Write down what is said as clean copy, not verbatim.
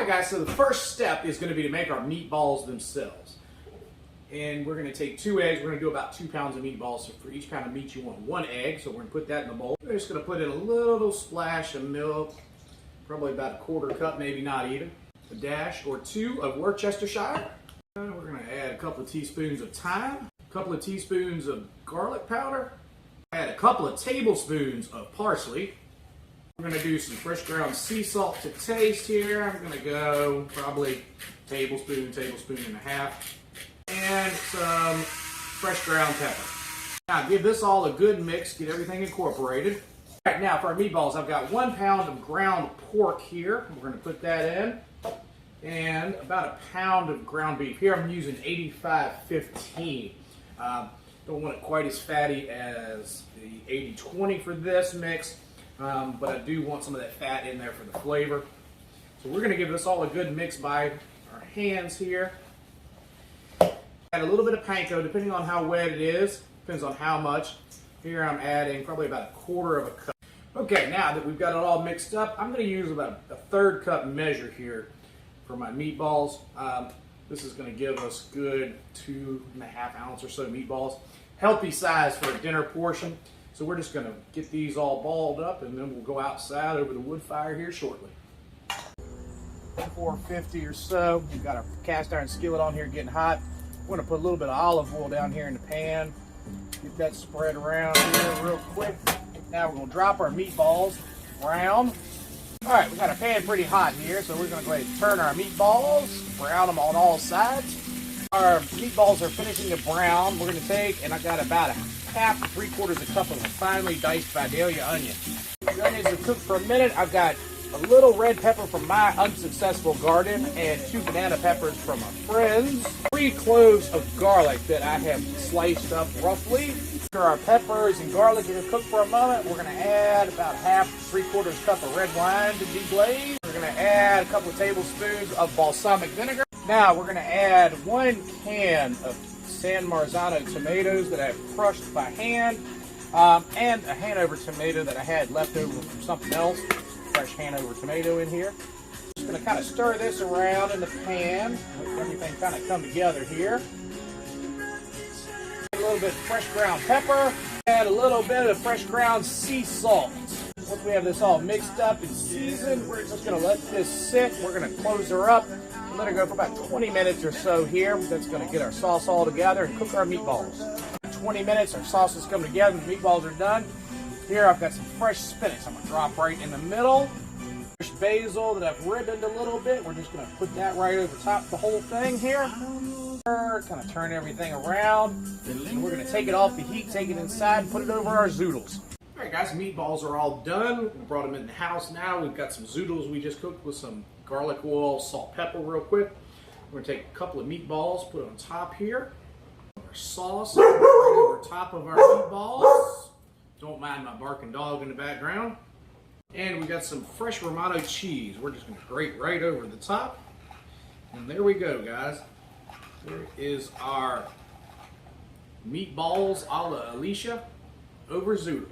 Alright guys, so the first step is going to be to make our meatballs themselves. And we're going to take 2 eggs. We're going to do about 2 pounds of meatballs. So for each pound of meat you want 1 egg. So we're going to put that in the bowl. We're just going to put in a little splash of milk. Probably about a 1/4 cup, maybe not even. A dash or 2 of Worcestershire. We're going to add a couple of teaspoons of thyme. A couple of teaspoons of garlic powder. Add a couple of tablespoons of parsley. We're going to do some fresh ground sea salt to taste here. I'm going to go probably tablespoon and a half. And some fresh ground pepper. Now give this all a good mix, get everything incorporated. All right, now for our meatballs, I've got 1 pound of ground pork here. We're going to put that in. And about a pound of ground beef. Here I'm using 85/15. Don't want it quite as fatty as the 80/20 for this mix. But I do want some of that fat in there for the flavor. So we're going to give this all a good mix by our hands here. Add a little bit of panko, depending on how wet it is. Depends on how much. Here I'm adding probably about 1/4 cup. Okay, now that we've got it all mixed up, I'm going to use about a 1/3 cup measure here for my meatballs. This is going to give us good 2.5 ounce or so meatballs. Healthy size for a dinner portion. So we're just going to get these all balled up and then we'll go outside over the wood fire here shortly. 450 or so. We've got our cast iron skillet on here getting hot. We're going to put a little bit of olive oil down here in the pan. Get that spread around here real quick. Now we're going to drop our meatballs brown. Alright, we got our pan pretty hot here, so we're going to go ahead and turn our meatballs, brown them on all sides. Our meatballs are finishing to brown. We're going to take, and I got about a half to 3/4 cup of a finely diced Vidalia onion. The onions have cooked for a minute. I've got a little red pepper from my unsuccessful garden and 2 banana peppers from a friend's. 3 cloves of garlic that I have sliced up roughly. After our peppers and garlic are cooked for a moment, we're going to add about half to 3/4 cup of red wine to deglaze. We're going to add a couple of tablespoons of balsamic vinegar. Now we're going to add 1 can of San Marzano tomatoes that I've crushed by hand, and a Hanover tomato that I had left over from something else. Fresh Hanover tomato in here. Just going to kind of stir this around in the pan. Let everything kind of come together here. Add a little bit of fresh ground pepper. Add a little bit of fresh ground sea salt. Once we have this all mixed up and seasoned, we're just going to let this sit. We're going to close her up and let her go for about 20 minutes or so here. That's going to get our sauce all together and cook our meatballs. 20 minutes, our sauce has come together, the meatballs are done. Here I've got some fresh spinach. I'm going to drop right in the middle. Fresh basil that I've ribboned a little bit. We're just going to put that right over top of the whole thing here. Kind of turn everything around. And we're going to take it off the heat, take it inside, and put it over our zoodles. Alright guys, meatballs are all done. We brought them in the house now. We've got some zoodles we just cooked with some garlic oil, salt, pepper real quick. We're going to take a couple of meatballs, put it on top here. Our sauce right over top of our meatballs. Don't mind my barking dog in the background. And we got some fresh Romano cheese. We're just going to grate right over the top. And there we go, guys. There is our meatballs a la Alicia over zoodle.